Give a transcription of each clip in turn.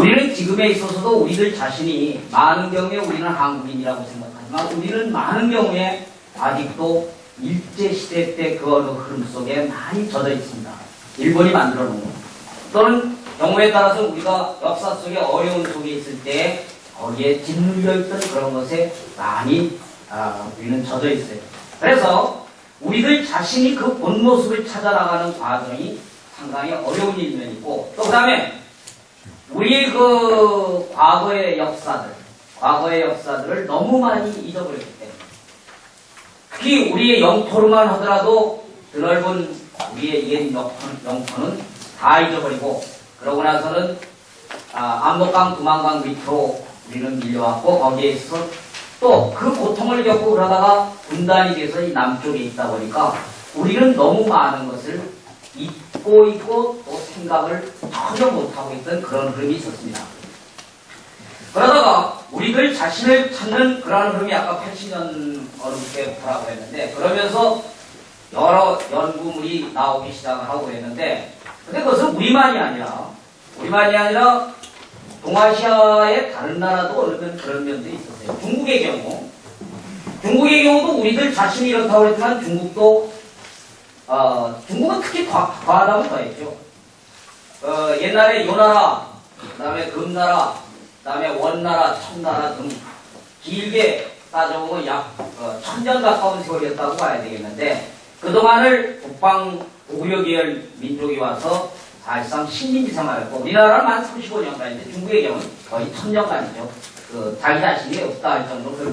우리는 지금에 있어서도 우리들 자신이 많은 경우에 우리는 한국인이라고 생각하지만 우리는 많은 경우에 아직도 일제시대 때 그 어느 흐름 속에 많이 젖어 있습니다. 일본이 만들어 놓은 것. 또는 경우에 따라서 우리가 역사 속에 어려운 속에 있을 때 거기에 짓눌려 있던 그런 것에 많이 우리는 젖어 있어요. 그래서 우리들 자신이 그 본 모습을 찾아나가는 과정이 상당히 어려운 일면이 있고, 또 그 다음에 우리 그 과거의 역사들을 너무 많이 잊어버렸기 때문에, 특히 우리의 영토로만 하더라도 드넓은 우리의 옛 영토는 다 잊어버리고, 그러고 나서는 압록강, 두만강 밑으로 우리는 밀려왔고, 거기에 있어서 또 그 고통을 겪고 그러다가 분단이 돼서 이 남쪽에 있다 보니까 우리는 너무 많은 것을 잊고 있고 또 생각을 전혀 못하고 있던 그런 흐름이 있었습니다. 그러다가 우리들 자신을 찾는 그런 흐름이 아까 80년 어느 때부터라고 했는데, 그러면서 여러 연구물이 나오기 시작을 하고 했는데, 근데 그것은 우리만이 아니라 동아시아의 다른 나라도 어느 그런 면들이 있었어요. 중국의 경우도 우리들 자신이 이렇다고 했지만 중국은 특히 과하다고 더했죠. 옛날에 요나라, 그 다음에 금나라, 그 다음에 원나라, 청나라 등 길게 따져보면 약 1000년 가까운 세월이었다고 봐야 되겠는데, 그동안을 북방 고구려 계열 민족이 와서 사실상 식민지 생활했고, 우리나라는 만 35년간인데 중국의 경우는 거의 1000년간이죠. 자기 자신이 없다 할 정도로.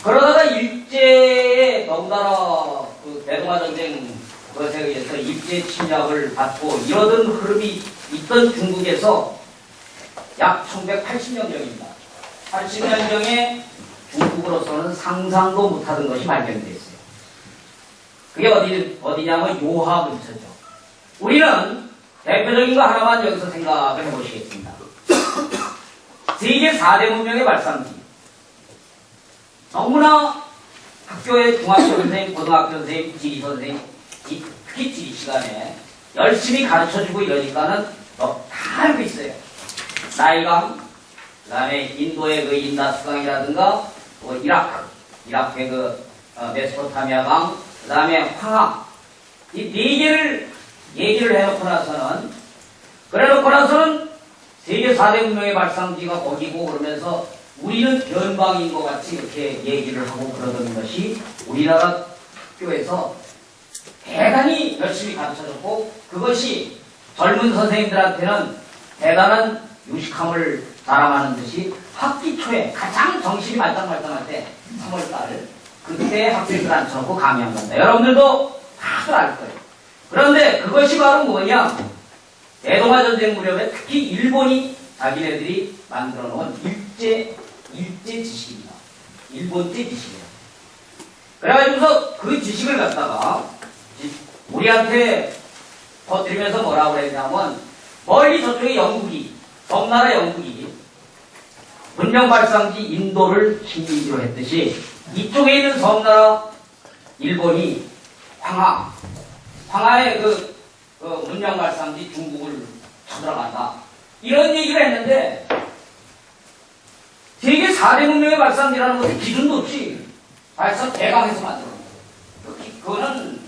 그러다가 일제에 너무나나 대동아 전쟁 것에 의해서 일제 침략을 받고 이러던 흐름이 있던 중국에서 약 1980년경입니다. 80년경에 중국으로서는 상상도 못하던 것이 발견됐어요. 그게 어디냐면 요하 근처죠. 우리는 대표적인 거 하나만 여기서 생각을 해보시겠습니다. 세계 4대 문명의 발상지. 너무나 학교의 중학교 선생님, 고등학교 선생님, 지리 선생님, 특히 지리 시간에 열심히 가르쳐주고 이러니까는 다 알고 있어요. 나일강, 그 다음에 인도의 그 인다스강이라든가, 이라크의 메소포타미아강, 그 다음에 황하. 이 네 개를 얘기를 해놓고 나서는 세계 4대 문명의 발상지가 거기고, 그러면서 우리는 변방인 것 같이 이렇게 얘기를 하고 그러던 것이 우리나라 학교에서 대단히 열심히 가르쳐줬고, 그것이 젊은 선생님들한테는 대단한 유식함을 자랑하는 듯이 학기 초에 가장 정신이 말짱말짱할 때 3월달 그때 학생들 앉혀놓고 강의한 겁니다. 여러분들도 다들 알 거예요. 그런데 그것이 바로 뭐냐? 대동아 전쟁 무렵에 특히 일본이 자기네들이 만들어 놓은 일제 지식입니다. 일본제 지식이에요. 그래가지고서 그 지식을 갖다가 우리한테 퍼뜨리면서 뭐라고 그랬냐면, 멀리 저쪽에 섬나라 영국이 문명 발상지 인도를 식민지로 했듯이 이쪽에 있는 섬나라 일본이 황하의 그 문명 발상지 중국을 쳐들어간다. 이런 얘기를 했는데, 세계 4대 문명의 발상지라는 것은 기준도 없이 발상 대강에서 만들어. 그거는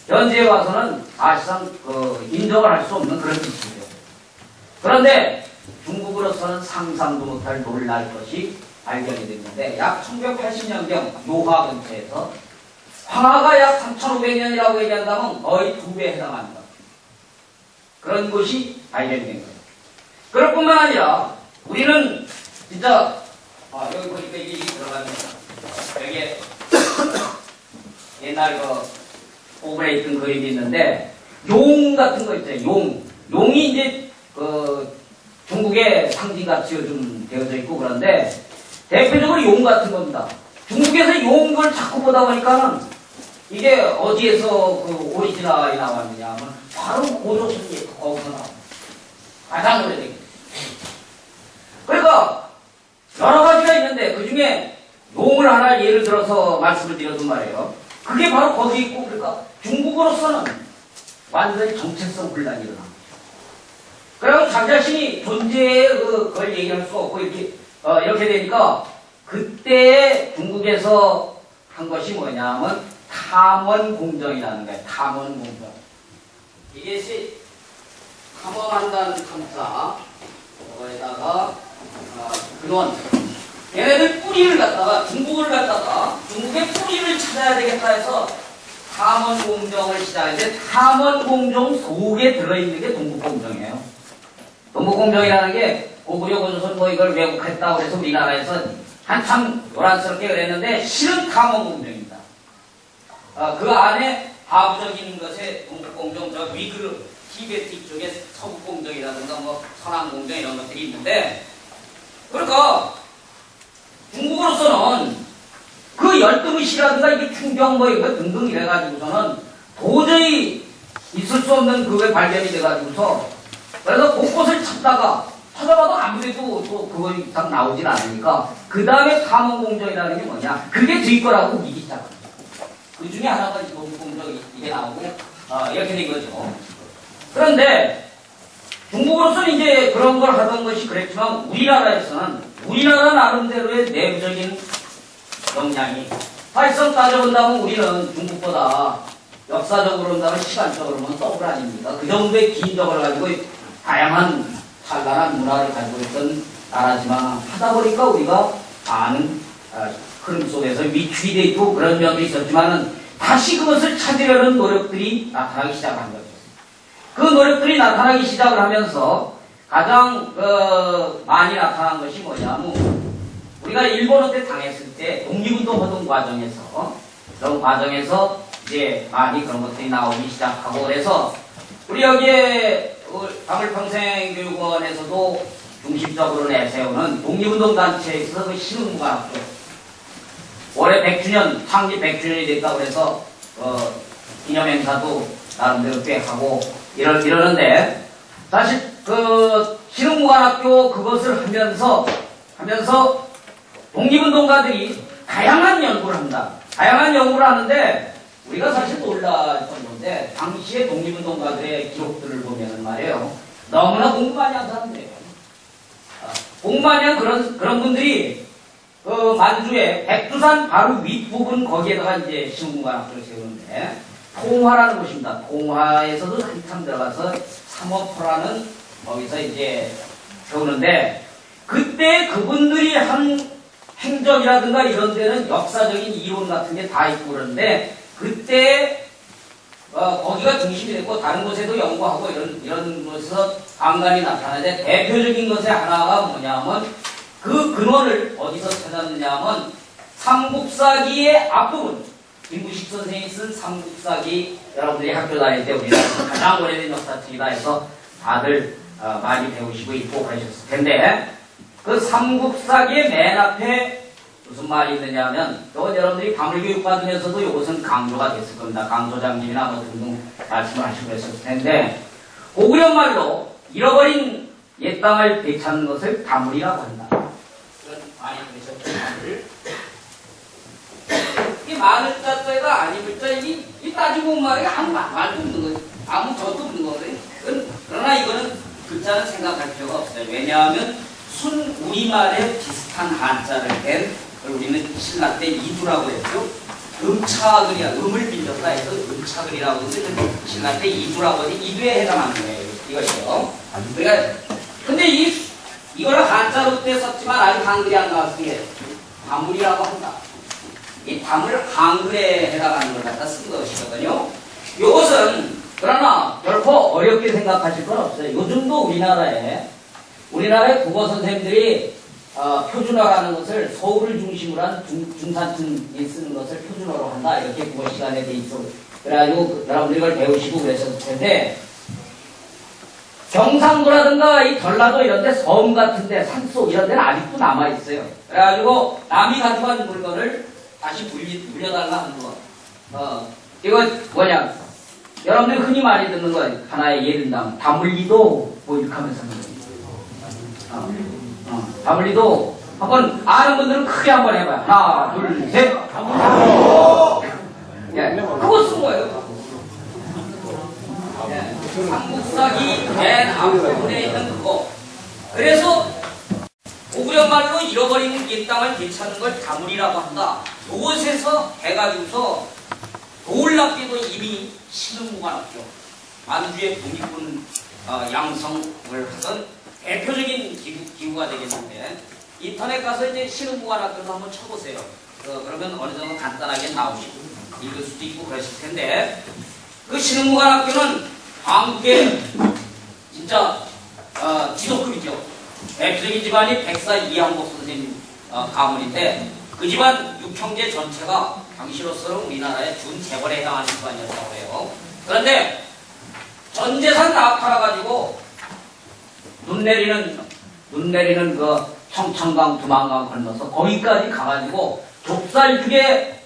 현재에 와서는 사실상 인정을 할 수 없는 그런 짓이죠. 그런데 중국으로서는 상상도 못할 놀랄 것이 발견이 됐는데, 약 1980년경 요하 근처에서 황하가 약 3500년이라고 얘기한다면 거의 2배에 해당합니다. 그런 곳이 발견된 거예요. 그럴 뿐만 아니라 우리는 진짜 여기 보니까 이게 들어가면 여기에 옛날 오브레 있던 그림이 있는데, 용 같은 거 있죠. 용이 이제 중국의 상징같이 요즘 되어져 있고, 그런데 대표적으로 용 같은 겁니다. 중국에서 용을 자꾸 보다 보니까는 이게 어디에서 오리지널이 나왔느냐 하면 바로 고조선이 거기서 나옵니다. 가장 오래되게. 그러니까 여러 가지가 있는데 그 중에 용을 하나 예를 들어서 말씀을 드려둔 말이에요. 그게 바로 거기 있고, 그러니까 중국으로서는 완전히 정체성 분란이 일어납니다. 그래서 자기 자신이 존재의 그걸 얘기할 수가 없고, 이렇게 되니까, 그때 중국에서 한 것이 뭐냐면, 탐원공정이라는 거예요. 탐원공정. 이것이 탐험한다는 탐사, 거기다가, 근원. 얘네들 뿌리를 갖다가, 중국의 뿌리를 찾아야 되겠다 해서, 탐원공정을 시작했는데, 탐원공정 속에 들어있는 게 동북공정이에요. 동북공정이라는 게 고구려 고조선 뭐 이걸 왜곡했다고 해서 우리나라에서 한참 요란스럽게 그랬는데 실은 탐원공정입니다. 그 안에 하부적인 것에 동북공정, 저 위그 티베트 쪽에 서북공정이라든가 뭐 서남공정 이런 것들이 있는데, 그러니까 중국으로서는 그 열등의식이라든가 이게 충격 뭐 이거 등등 이래가지고서는 도저히 있을 수 없는 그게 발견이 돼가지고서, 그래서 곳곳을 찾아봐도 아무래도 또 그거 이상 나오진 않으니까, 그 다음에 탐험공정이라는 게 뭐냐, 그게 저희 거라고 믿기 시작합니다. 그 중에 하나가 동북공정 이게 나오고, 이렇게 된 거죠. 그런데 중국으로서는 이제 그런 걸 하던 것이 그랬지만, 우리나라 나름대로의 내부적인 역량이, 사실상 따져본다면 우리는 중국보다 역사적으로 본다면 시간적으로는 더블 아닙니까? 그 정도의 긴 적을 가지고 다양한 찬란한 문화를 가지고 있던 나라지만, 하다 보니까 우리가 많은 흐름 속에서 위축이 돼 있고 그런 면도 있었지만은, 다시 그것을 찾으려는 노력들이 나타나기 시작한 거죠. 그 노력들이 나타나기 시작을 하면서 가장 많이 나타난 것이 뭐냐면, 우리가 일본한테 당했을 때 독립운동 하던 과정에서, 그런 과정에서 이제 많이 그런 것들이 나오기 시작하고, 그래서 우리 여기에 다물평생교육원에서도 중심적으로 내세우는 독립운동 단체에 있어서 그 신흥무관학교, 올해 100주년, 창립 100주년이 됐다고 해서 기념행사도 나름대로 꽤 하고 이러는데, 사실 그 신흥무관학교 그것을 하면서 독립운동가들이 다양한 연구를 합니다. 다양한 연구를 하는데, 우리가 사실 놀랐던 건데, 당시의 독립운동가들의 기록들을 보면은 말이에요, 너무나 공부 많이 한 사람들이에요. 공부 많이 한 그런 분들이 그 만주의 백두산 바로 윗부분 거기에다가 이제 신흥무관학교를 세우는데, 통화라는 곳입니다. 통화에서도 한참 들어가서 삼업포라는 거기서 이제 세우는데, 그때 그분들이 한 행적이라든가 이런 데는 역사적인 이론 같은 게 다 있고 그러는데, 그때 거기가 중심이 됐고 다른 곳에도 연구하고 이런 곳에서 간간히 나타나는데, 대표적인 것의 하나가 뭐냐면, 그 근원을 어디서 찾았느냐면 삼국사기의 앞부분, 김구식 선생이 쓴 삼국사기, 여러분들이 학교 다닐 때 우리가 가장 오래된 역사책이다 해서 다들 많이 배우시고 있고 그러셨을 텐데, 그 삼국사기의 맨 앞에 무슨 말이 있느냐 하면, 또 여러분들이 가물교육 받으면서도 이것은 강조가 됐을 겁니다. 강소장님이나 뭐 등등 말씀을 하시고 그랬을 텐데, 고구려 말로 잃어버린 옛 땅을 되찾는 것을 다물이라고 한다. 그런 많이 들으셨죠, 다물. 이 많은 자자가 아니면 이 따지고 보면 말이야 아무 말도 없는 거지. 아무 저도 없는 거거든요. 그러나 이거는 글자는 생각할 필요가 없어요. 왜냐하면 순 우리말에 비슷한 한자를 뺀, 우리는 신라 때 이두라고 했죠. 음차글이야. 음을 빌렸다 해서 음차글이라고 했는데, 신라 때 이두라고 해서 이두에 해당하는 거예요. 이것이요. 그러니까 근데 이걸 한자로 때 썼지만 아직 한글이 안 나왔으니 다물이라고 한다. 이 다물 한글에 해당하는 걸 갖다 쓴 것이거든요. 이것은 그러나 결코 어렵게 생각하실 건 없어요. 요즘도 우리나라의 국어 선생님들이 표준어라는 것을 서울을 중심으로 한 중산층이 쓰는 것을 표준어로 한다. 이렇게 국어 시간에 돼 있어. 그래가지고 여러분들이 이걸 배우시고 그러셨을 텐데, 경상도라든가 이 전라도 이런데 섬 같은데 산속 이런 데는 아직도 남아있어요. 그래가지고 남이 가져간 물건을 다시 물려달라 하는 거. 이거 뭐냐, 여러분들이 흔히 많이 듣는 거 하나의 예른다면 다물리도 뭐 이렇게 하면서 다물리도 한번 아는 분들은 크게 한번 해봐요. 하나 둘 셋. 다물리도. 예, 그거 쓴 거예요. 예. 삼국사기 맨 앞부분에 있는 그거. 그래서 고구려말로 잃어버린 이 땅을 되찾는 걸 다물이라고 한다. 그곳에서 해가지고서 놀랍게도 이미 신흥무관학교 만주의 독립군 양성을 하던 대표적인 기구가 되겠는데, 인터넷 가서 이제 신흥무관학교도 한번 쳐보세요. 그러면 어느 정도 간단하게 나오시고 읽을 수도 있고 그러실 텐데, 그 신흥무관학교는 한국의 진짜 지도급이죠. 대표적인 집안이 백사 이항복 선생님 가문인데, 그 집안 육형제 전체가 당시로서는 우리나라의 준재벌에 해당하는 집안이었다고 해요. 그런데 전 재산 다 팔아가지고 눈 내리는 그 청천강 두만강 건너서 거기까지 가가지고 좁쌀죽에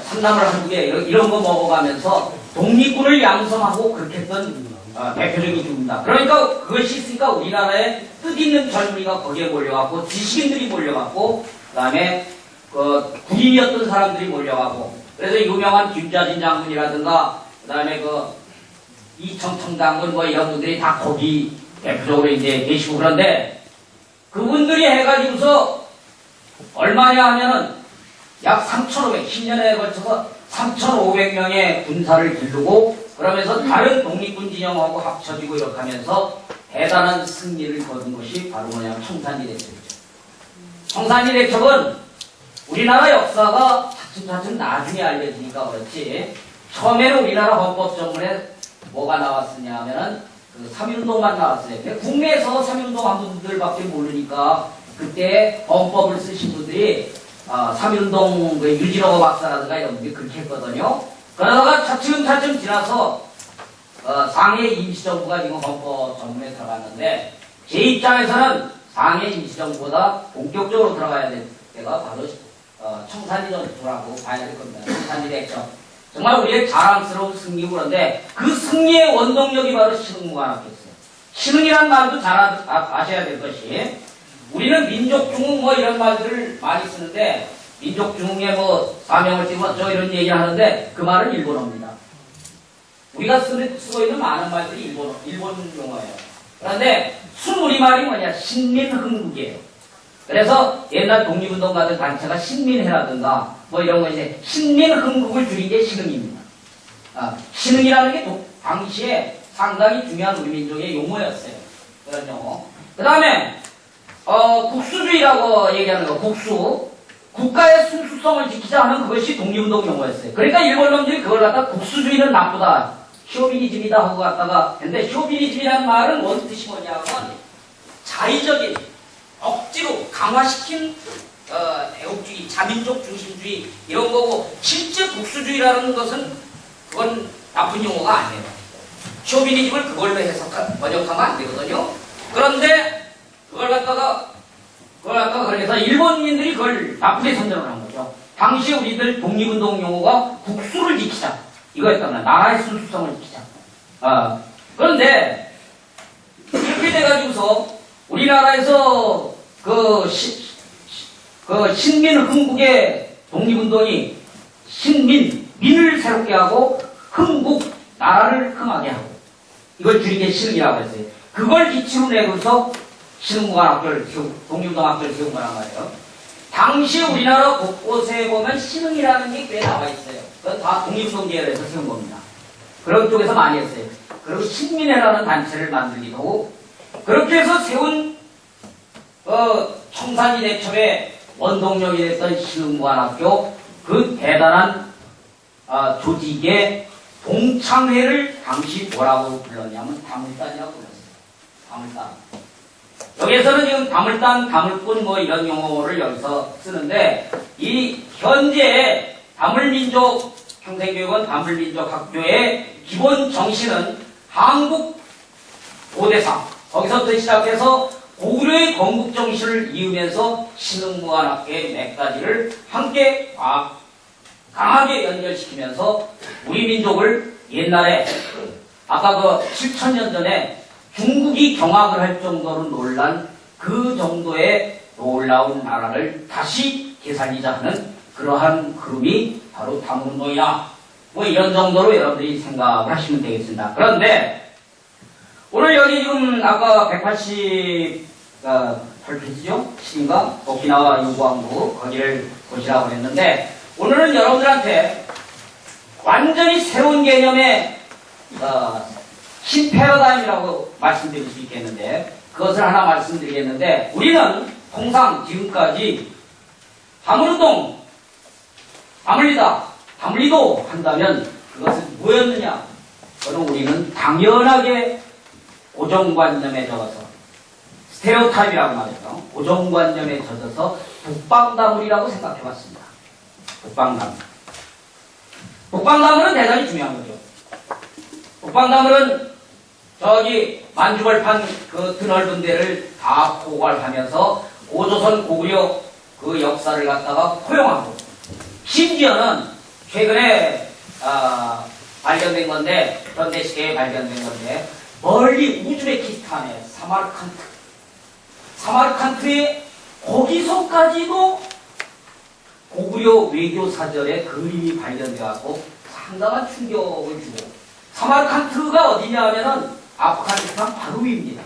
산나물 한두 개 이런 거 먹어가면서 독립군을 양성하고 그렇게 했던 대표적인 기구입니다. 그러니까 그것이 있으니까 우리나라에 뜻있는 젊은이가 거기에 몰려갖고 지식인들이 몰려갖고 그다음에 군인이었던 사람들이 몰려가고, 그래서 유명한 김자진 장군이라든가 그다음에 이청청 장군 이런 분들이 다 거기 대표적으로 이제 계시고, 그런데 그분들이 해가지고서 얼마냐 하면은 약 10년에 걸쳐서 3,500명의 군사를 기르고, 그러면서 다른 독립군 진영하고 합쳐지고 이렇게 하면서 대단한 승리를 거둔 것이 바로 뭐냐면 청산리 대첩이죠. 청산리 대첩은 우리나라 역사가 차츰차츰 나중에 알려지니까 그렇지, 처음에는 우리나라 헌법정문에 뭐가 나왔으냐 하면은 그 3.1운동만 나왔어요. 근데 국내에서 3.1운동 한 분들밖에 모르니까 그때 헌법을 쓰신 분들이 3.1운동 유진호 박사라든가 이런 분들이 그렇게 했거든요. 그러다가 차츰차츰 지나서 상해 임시정부가 지금 헌법 전문에 들어갔는데, 제 입장에서는 상해 임시정부보다 본격적으로 들어가야 될 때가 바로 청산리 전투라고 봐야 될 겁니다. 청산리 대첩. 정말 우리의 자랑스러운 승리고, 그런데 그 승리의 원동력이 바로 신흥무관학교였어요. 신흥이란 말도 잘 아셔야 될 것이, 우리는 민족중흥 이런 말들을 많이 쓰는데, 민족중흥에 사명을 띠고 이런 얘기를 하는데, 그 말은 일본어입니다. 우리가 쓰고 있는 많은 말들이 일본 용어예요. 그런데 순우리말이 뭐냐? 신민흥국이에요. 그래서 옛날 독립운동 가던 단체가 신민회라든가 이런 거 이제 신민흥국을 줄인 게 신흥입니다. 신흥이라는 게 당시에 상당히 중요한 우리 민족의 용어였어요. 그런 용어. 그 다음에 국수주의라고 얘기하는 거, 국수. 국가의 순수성을 지키자 하는 그것이 독립운동 용어였어요. 그러니까 일본 놈들이 그걸 갖다 국수주의는 나쁘다, 쇼비니즘이다 하고 갖다가, 근데 쇼비니즘이라는 말은 원 뜻이 뭐냐면 자의적인, 억지로 강화시킨 애국주의, 자민족 중심주의 이런 거고, 실제 국수주의라는 것은 그건 나쁜 용어가 아니에요. 쇼비니즘을 그걸로 번역하면 안 되거든요. 그런데 그걸 갖다가 그래서 일본인들이 그걸 나쁘게 선정을 한 거죠. 당시에 우리들 독립운동 용어가 국수를 지키자 이거였단 말이야. 나라의 순수성을 지키자. 그런데 이렇게 돼가지고서 우리나라에서 신민흥국의 독립운동이 민을 새롭게 하고 흥국, 나라를 흥하게 하고, 이걸 줄이게 신흥이라고 했어요. 그걸 기치로 내고서 신흥무관학교를 독립운동학교를 세운 거란 말이에요. 당시 우리나라 곳곳에 보면 신흥이라는 게 꽤 나와 있어요. 그건 다 독립운동 계열에서 세운 겁니다. 그런 쪽에서 많이 했어요. 그리고 신민회라는 단체를 만들기도 하고, 그렇게 해서 세운 청산리 대첩의 원동력이 됐던 신흥무관학교, 그 대단한 조직의 동창회를 당시 뭐라고 불렀냐면 다물단이라고 불렀어요. 다물단. 여기에서는 지금 다물단, 다물꾼 이런 용어를 여기서 쓰는데, 이 현재 다물민족 평생교육원 다물민족학교의 기본 정신은 한국 고대사, 거기서부터 시작해서 고구려의 건국 정신을 이으면서 신흥무관학교의 몇 가지를 함께 강하게 연결시키면서 우리 민족을 옛날에 아까 7,000년 전에 중국이 경악을 할 정도로 놀란 그 정도의 놀라운 나라를 다시 되살리자 하는 그러한 그룹이 바로 다문운동이다. 뭐 이런 정도로 여러분들이 생각을 하시면 되겠습니다. 그런데 오늘 여기 지금 아까 188페이지죠? 시인가? 오키나와 요구왕국 거기를 보시라고 했는데 오늘은 여러분들한테 완전히 새로운 개념의 신패러다임이라고 말씀드릴 수 있겠는데 그것을 하나 말씀드리겠는데 우리는 통상 지금까지 다문운동, 다물리다, 다물리도 한다면 그것은 뭐였느냐? 그건 우리는 당연하게 고정관념에 젖어서 스테레오타입이라고 말해서 고정관념에 젖어서 북방다물이라고 생각해봤습니다. 북방다물. 북방다물은 대단히 중요한 거죠. 북방다물은 저기 만주벌판 그 드넓은 데를 다 포괄하면서 고조선 고구려 그 역사를 갖다가 포용하고 심지어는 최근에 발견된 건데 현대시대에 발견된 건데 멀리 우즈베키스탄의 사마르칸트에 거기서까지도 고구려 외교사절의 그림이 발견되어갖고 상당한 충격을 주고 사마르칸트가 어디냐 하면은 아프가니스탄 바로 위입니다.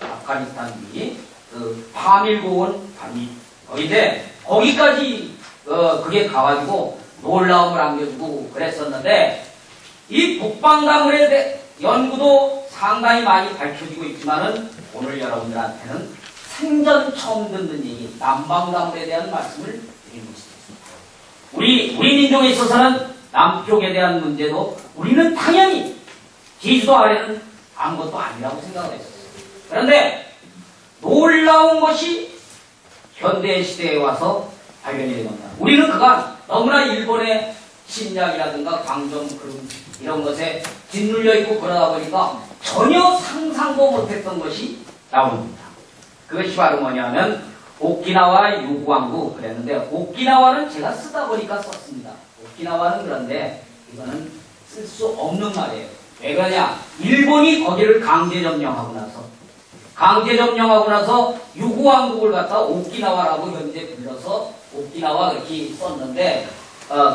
아프가니스탄 위 그 파밀고원 바위 거기인데 거기까지 그게 가가지고 놀라움을 안겨주고 그랬었는데 이 북방다물에 대해 연구도 상당히 많이 밝혀지고 있지만은 오늘 여러분들한테는 생전 처음 듣는 얘기 남방다물에 대한 말씀을 드리고 싶습니다. 우리 민족에 있어서는 남쪽에 대한 문제도 우리는 당연히 제주도 아래는 아무것도 아니라고 생각을 했었어요. 그런데 놀라운 것이 현대시대에 와서 발견이 된 겁니다. 우리는 그간 너무나 일본의 침략이라든가 강점 그런 이런 것에 짓눌려 있고 그러다 보니까 전혀 상상도 못했던 것이 나옵니다. 그것이 바로 뭐냐면 오키나와 요구왕국 그랬는데 오키나와는 제가 쓰다 보니까 썼습니다. 오키나와는 그런데 이거는 쓸 수 없는 말이에요. 왜 그러냐? 일본이 거기를 강제 점령하고 나서 유구왕국을 갖다 오키나와라고 현재 불러서 오키나와 그렇게 썼는데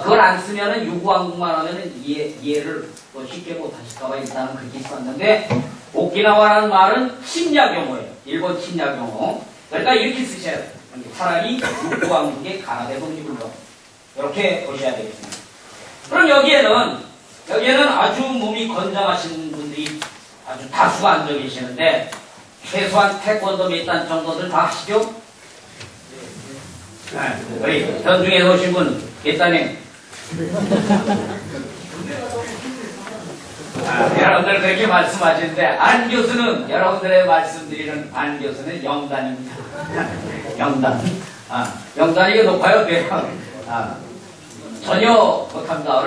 그걸 안 쓰면은 유구왕국만 하면은 이해를 또 쉽게 못하실까봐 일단은 그렇게 썼는데 오키나와라는 말은 침략용어예요. 일본 침략용어. 그러니까 이렇게 쓰셔야 돼요. 차라리 유구왕국의 가나대 독립운동 이렇게 보셔야 되겠습니다. 그럼 여기에는 아주 몸이 건장하신 분들이 아주 다수가 앉아 계시는데 최소한 태권도 몇 단 정도들 다 하시죠? 네. 우리 전중에 오신 분 몇 단에? 여러분들 그렇게 말씀하시는데 안 교수는 여러분들의 말씀드리는 안 교수는 0단입니다. 0단. 0단이 높아요? 전혀 못합니다.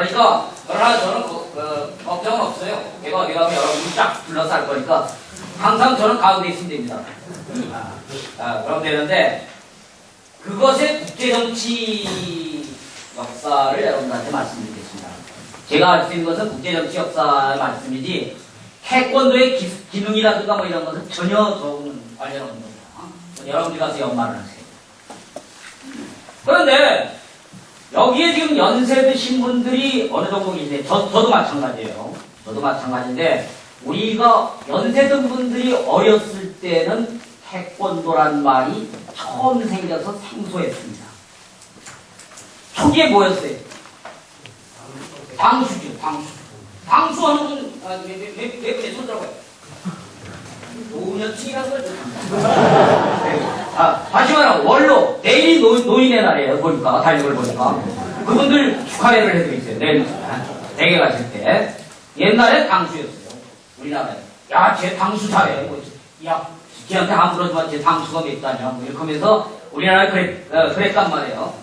그러나 저는 걱정은 없어요. 제가 어디 가면 여러분이 쫙 둘러서 할 거니까 항상 저는 가운데 있으면 됩니다. 그럼 되는데 그것의 국제정치 역사를 여러분들한테 말씀드리겠습니다. 제가 알 수 있는 것은 국제정치 역사의 말씀이지 태권도의 기능이라든가 뭐 이런 것은 전혀 저는 관련 없는 겁니다. 여러분들이 가서 연말을 하세요. 그런데 여기에 지금 연세 드신 분들이 어느 정도 계세요? 저도 마찬가지예요. 저도 마찬가지인데 우리가 연세 든 분들이 어렸을 때는 태권도란 말이 처음 생겨서 생소했습니다. 초기에 뭐였어요? 당수죠, 당수. 당수하는 분, 몇 분에 손 들어봐요. 노년층이라는 걸 뜻합니다. 다시 말하면 원로, 내일이 노인의 날이에요. 보니까, 달력을 보니까. 그분들 축하회를 해도 있어요. 내일 댁에 가실 때. 옛날에 당수였어요. 우리나라에. 야, 쟤 당수 잘해. 야, 걔한테 안 물어주면 쟤 당수가 몇 단이야. 뭐 이렇게 하면서 우리나라에 그랬단 말이에요.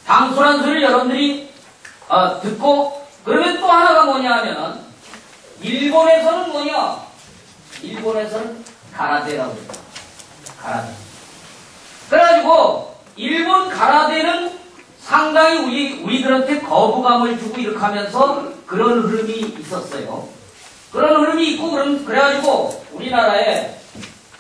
당수란 소리를 여러분들이 듣고 그러면 또 하나가 뭐냐 하면은 일본에서는 뭐냐? 일본에서는 가라데라고 해요. 가라데. 그래가지고 일본 가라데는 상당히 우리들한테 거부감을 주고 이렇게 하면서 그런 흐름이 있었어요. 그런 흐름이 있고 그래가지고 우리나라에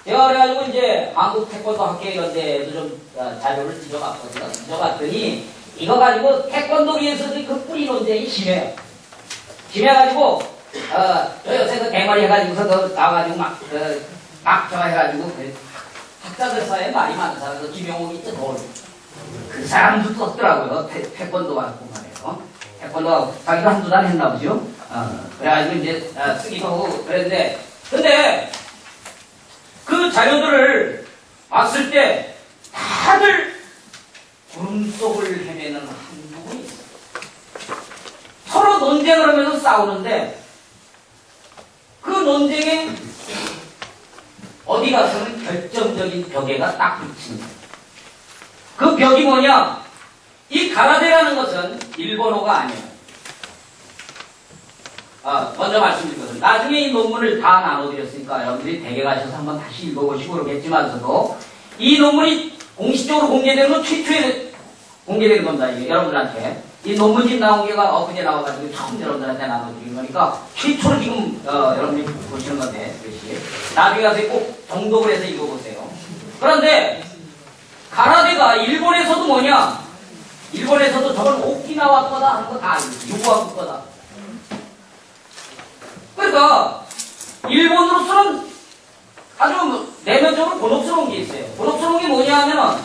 제가 그래가지고 이제 한국 태권도 학회 이런 데도 좀 자료를 뒤져봤거든요. 뒤져봤더니 이거 가지고 태권도계에서 그 뿌리 논쟁이 심해요. 심해가지고 저 요새 그 대머리 해가지고서 그 나와가지고 막 저거 해가지고 학자들 사이에 말이 많은 사람, 그 김용옥 있죠, 그 사람도 떴더라고요. 태권도 하고 말이에요. 태권도 자기가 한두 달 했나 보죠. 그래가지고 이제 쓰기도 하고 그랬는데, 근데 그 자료들을 봤을 때 다들 구름 속을 헤매는 한 부분이 있어요. 서로 논쟁을 하면서 싸우는데 그 논쟁에 어디 가서는 결정적인 벽에가 딱 붙입니다. 그 벽이 뭐냐? 이 가라데라는 것은 일본어가 아니에요. 먼저 말씀드리거든요. 나중에 이 논문을 다 나눠드렸으니까 여러분들이 댁에 가셔서 한번 다시 읽어보시고 그러겠지만서도 이 논문이 공식적으로 공개되는 건 최초에 공개되는 겁니다. 이게 여러분들한테. 이 논문집 나온 게가 엊그제 나와가지고 처음 여러분들한테 나눠드린 거니까 최초로 지금 여러분들이 보시는 건데, 그것이. 나중에 가서 꼭 정독을 해서 읽어보세요. 그런데 가라데가 일본에서도 뭐냐? 일본에서도 저건 오키나와 거다 하는 거 다 알고 있어요. 유구하고 거다. 그러니까 일본으로서는 아주 내면적으로 곤혹스러운 게 있어요. 곤혹스러운 게 뭐냐 하면은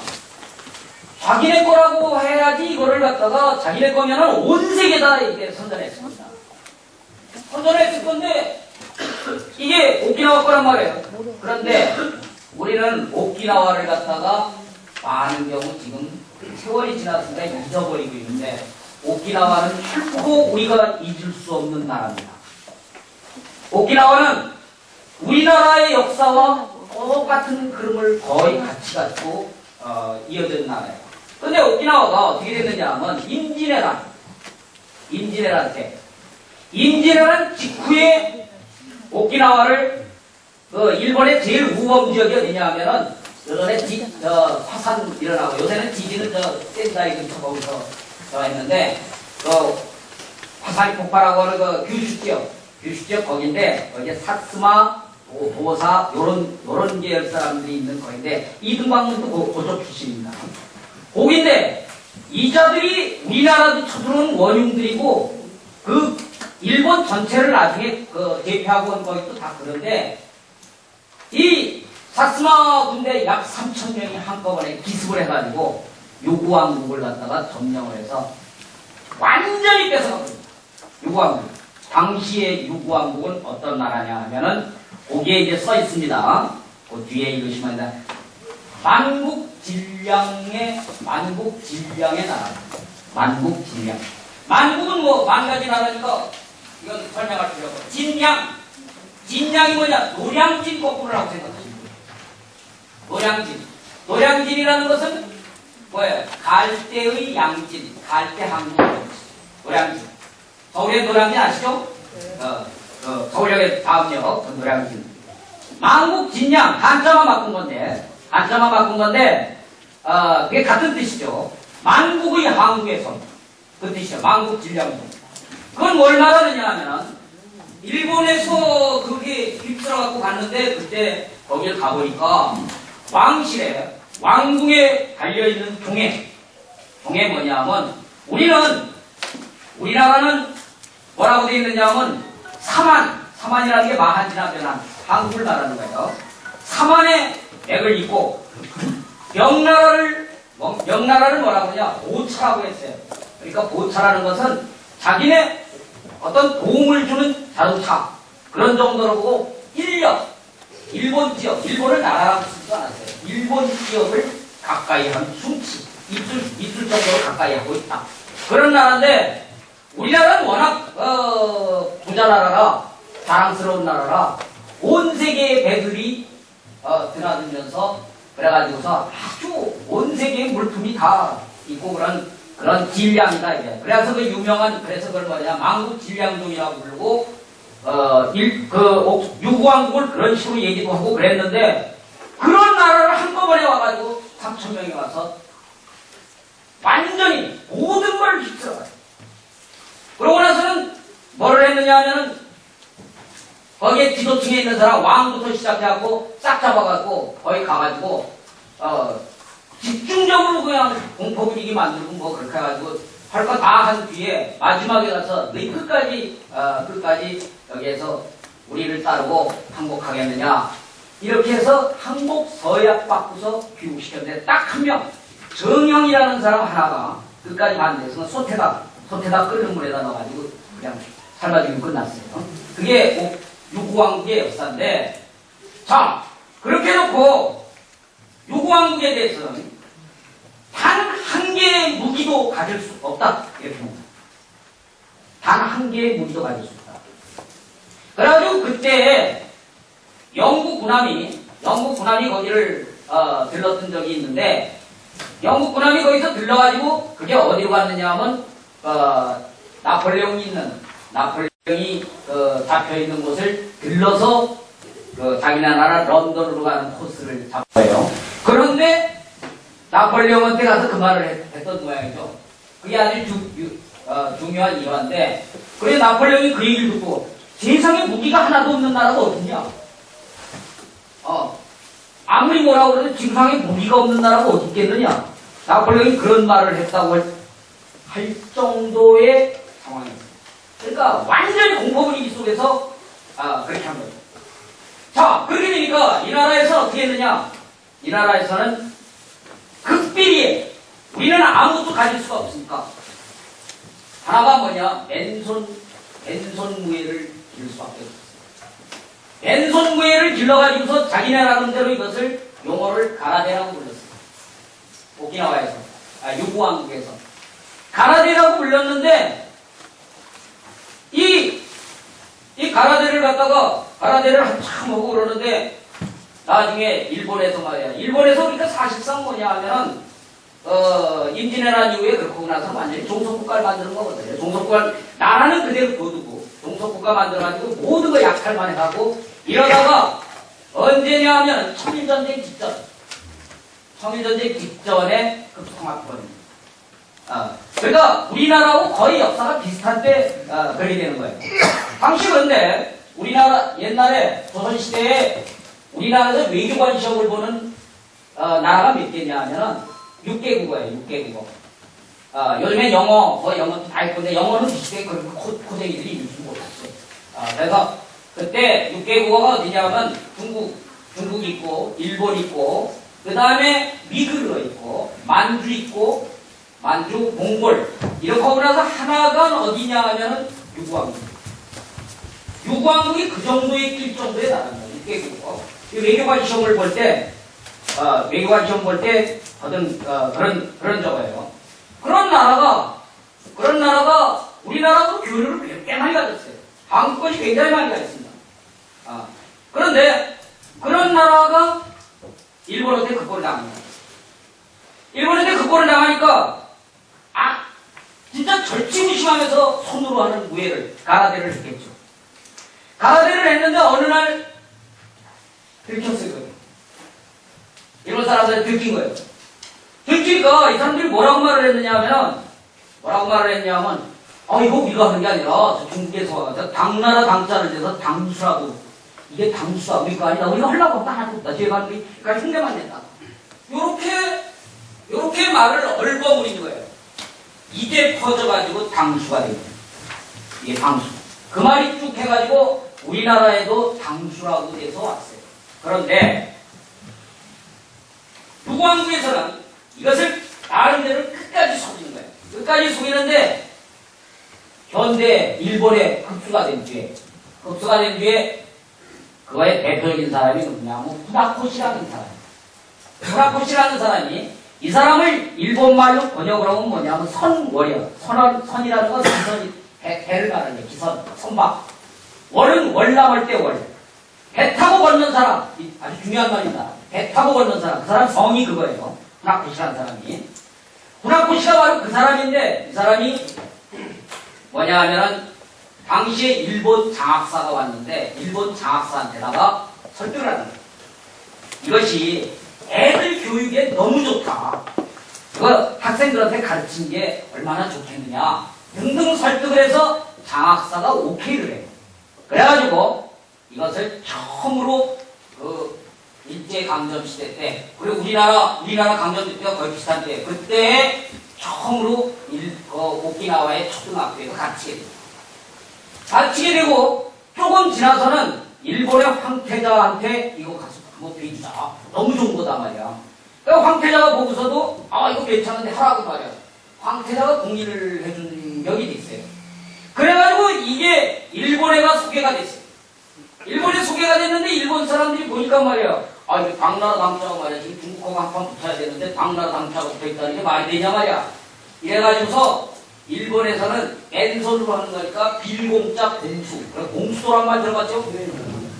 자기네 거라고 해야지 이거를 갖다가 자기네 거면은 온 세계다 이렇게 선전했습니다. 선전했을 건데 이게 오키나와 거란 말이에요. 그런데 우리는 오키나와를 갖다가 많은 경우 지금 세월이 지났으니까 잊어버리고 있는데 오키나와는 결코 우리가 잊을 수 없는 나라입니다. 오키나와는 우리나라의 역사와 똑같은 흐름을 거의 같이 갖고 이어진 나라예요. 근데 오키나와가 어떻게 됐느냐 하면 임진왜란 직후에 오키나와를 일본의 제일 우범 지역이 어디냐 하면은 요전에 화산 일어나고 요새는 지진은 센다이 근처 거기서 했는데 화산이 폭발하고 하는 규슈 지역 거긴데 거기에 사스마 도사 요런 계열 사람들이 있는 거인데 이등방문도 고조 출신입니다. 거긴데 이자들이 우리나라도 쳐들어온 원흉들이고 그 일본 전체를 나중에 대표하고 온 거기도 다 그런데 이 사스마 군대 약 3,000명이 한꺼번에 기습을 해가지고 요구왕국을 갖다가 점령을 해서 완전히 뺏어갑니다. 요구왕국. 당시의 요구왕국은 어떤 나라냐 하면은 거기에 이제 써 있습니다. 그 뒤에 읽으시면 됩니다. 만국질량의 나라. 만국질량. 만국은 뭐 만 가지 나라니까 이건 설명할 필요 없고. 진량이 뭐냐? 노량진 거꾸로 라고 생각하시면 돼요. 노량진이라는 것은 뭐예요? 갈대의 양진, 갈대 항구. 노량진. 서울의 노량진 아시죠? 서울역의 다음역 노량진. 만국진양 한자만 바꾼 건데 그게 같은 뜻이죠. 만국의 항구의 섬. 그 뜻이죠. 만국진량도. 그건 뭘 말하느냐 하면은 일본에서 그게 휩쓸어갖고 갔는데 그때 거길 가보니까 왕실에 왕궁에 달려있는 종에 뭐냐면 우리나라는 뭐라고 되어 있느냐 하면 사만이라는 게 마한지나 변한 한국을 말하는 거예요. 사만의 맥을 입고 명나라를 뭐라고 하냐? 보차라고 했어요. 그러니까 보차라는 것은 자기네 어떤 도움을 주는 자동차 그런 정도로 보고 일본 지역, 일본을 나라라고 쓰지도 않았어요. 일본 지역을 가까이 한 숨치 이틀 정도로 가까이 하고 있다. 그런 나라인데 우리나라는 워낙 부자 나라라 자랑스러운 나라라 온 세계의 배들이 드나들면서 그래가지고서 아주 온 세계의 물품이 다 있고 그런 질량이다 이게. 그래서 그 유명한 그래서 그걸 뭐냐 만국질량종이라고 부르고 유구왕국을 그런 식으로 얘기도 하고 그랬는데 그런 나라를 한꺼번에 와가지고 3,000명이 와서 완전히 모든 걸 휩쓸어가요. 그러고 나서는 뭐를 했느냐 하면은 거기에 지도층에 있는 사람 왕부터 시작해갖고 싹 잡아갖고 거기 가가지고 집중적으로 그냥 공포 분위기 만들고 뭐 그렇게 해가지고 할 거 다 한 뒤에 마지막에 가서 너희 끝까지 여기에서 우리를 따르고 항복하겠느냐 이렇게 해서 항복 서약 바꾸서 귀국시켰는데 딱 한 명 정영이라는 사람 하나가 끝까지 반대해서 소태다 끓는 물에다 넣어가지고 그냥 삶아주고 끝났어요. 그게 유구왕국의 역사인데, 자 그렇게 놓고 유구왕국에 대해서는 단 한 개의 무기도 가질 수 없다 이렇게 봅니다. 단 한 개의 무기도 가질 수 없다. 그래가지고 그때 영국 군함이 거기를 들렀던 적이 있는데, 영국 군함이 거기서 들러가지고 그게 어디로 갔느냐 하면 나폴레옹이 잡혀있는 곳을 들러서 자기네 나라 런던으로 가는 코스를 잡아요. 그런데 나폴레옹한테 가서 그 말을 했던 모양이죠. 그게 아주 중요한 일화인데, 그래 나폴레옹이 그 얘기를 듣고 세상에 무기가 하나도 없는 나라가 어딨냐? 아무리 뭐라고 그래도 지구상에 무기가 없는 나라가 어디 있겠느냐? 나폴레옹이 그런 말을 했다고 할 정도의 상황이었어요. 그러니까 완전히 공포 분위기 속에서 그렇게 한 거죠. 자, 그렇게 되니까 이 나라에서 어떻게 했느냐? 이 나라에서는 극비리에 우리는 아무것도 가질 수가 없으니까 하나가 뭐냐? 맨손무예를 기를 수밖에 없어요. 맨손무예를 길러가지고서 자기네 나름대로 이것을 용어를 가라데라고 불렀어요. 오키나와에서, 유구왕국에서 가라데라고 불렀는데, 이 가라데를 갖다가 가라데를 한참 하고 그러는데 나중에 일본에서 말이야. 일본에서 그러니까 사실상 뭐냐 하면은 임진왜란 이후에 그렇고 나서 완전히 종속국가를 만드는 거거든요. 종속국가 나라는 그대로 둬두고 종속국가 만들어가지고 모든 거 약탈만 해가고 이러다가 언제냐 하면 청일전쟁 직전에 급속합거든요. 그러니까 우리나라하고 거의 역사가 비슷한 때 그렇게 되는 거예요. 당시 그런데 우리나라 옛날에 조선시대에 우리나라에서 외교관 시험을 보는 나라가 몇 개냐 하면은 6개국어예요. 6개국어. 요즘에 영어 다 있던데 영어는 비슷해. 그런 코쟁이들이 요즘 못했어요. 그래서 그때 6개국어가 어디냐면 중국 있고 일본 있고 그 다음에 미그러 있고 만주 있고 몽골 이렇게 하고 나서 하나가 어디냐 하면은 유구왕국이 그 정도에 낄 정도의 나라입니다. 6개국어. 외교관 시험을 볼 때 하던 그런 저거예요. 그런 나라가 우리나라도 교류를 꽤 많이 가졌어요. 한국권이 굉장히 많이 가졌습니다. 그런데 그런 나라가 일본한테 극복을 당합니다. 일본한테 극복을 당하니까 진짜 절치무심하면서 손으로 하는 무예를 가라데를 했겠죠. 가라데를 했는데 어느 날 들켰어요. 일본 사람들이 들킨 거예요. 들키니까 이 사람들이 뭐라고 말을 했느냐 하면 이거 우리가 하는 게 아니라 저 중국에서 와서 당나라 당자를 대서 당수라고 이게 당수야 우리가 아니다. 우리가 하려고 없다 하나도 없다. 저희가 그러니까 흉내만 냈다. 요렇게 말을 얼버무린 거예요. 이게 퍼져가지고 당수가 됩니다. 이게 당수. 그 말이 쭉 해가지고 우리나라에도 당수라고 돼서 왔어요. 그런데 유구왕국에서는 이것을 나름대로 끝까지 속이는 거예요. 끝까지 속이는데 현대 일본에 흡수가 된 뒤에 그거의 대표적인 사람이 누구냐면 후나코시라는 사람이에요. 후나코시라는 사람이 이 사람을 일본말로 번역을 하면 뭐냐면 선월이요. 선이라는 건 기선이 배를 가는 게 기선, 선박. 월은 월남을 때 월. 배 타고 걷는 사람. 아주 중요한 말입니다. 배 타고 걷는 사람. 그 사람 성이 그거예요. 후나코시라는 사람이. 후나코시가 바로 그 사람인데 이 사람이 뭐냐 하면은 당시에 일본 장학사가 왔는데 일본 장학사한테다가 설득을 하는 거예요. 이것이 애들 교육에 너무 좋다. 그거 학생들한테 가르친 게 얼마나 좋겠느냐 등등 설득을 해서 장학사가 오케이를 해요. 그래가지고 이것을 처음으로 일제강점시대 때, 그리고 우리나라 강점시대가 거의 비슷한 때, 그때 처음으로 오키나와의 초등학교에서 갇히게 됩니다. 갇히게 되고, 조금 지나서는 일본의 황태자한테 이거 가서 한번 배주자. 너무 좋은 거다 말이야. 그러니까 황태자가 보고서도, 이거 괜찮은데 하라고 말이야. 황태자가 공의를 해준 격이 됐어요. 그래가지고 이게 일본에가 소개가 됐어요. 일본에 소개가 됐는데 일본 사람들이 보니까 말이야. 이게 당나라 당자가 말이야. 지금 중국하고 한판 붙어야 되는데 당나라 당자가 붙어있다는 게 말이 되냐 말이야. 이래가지고서 일본에서는 맨손으로 하는 거니까 빌공짜 공수. 공수도란 말 들어봤죠?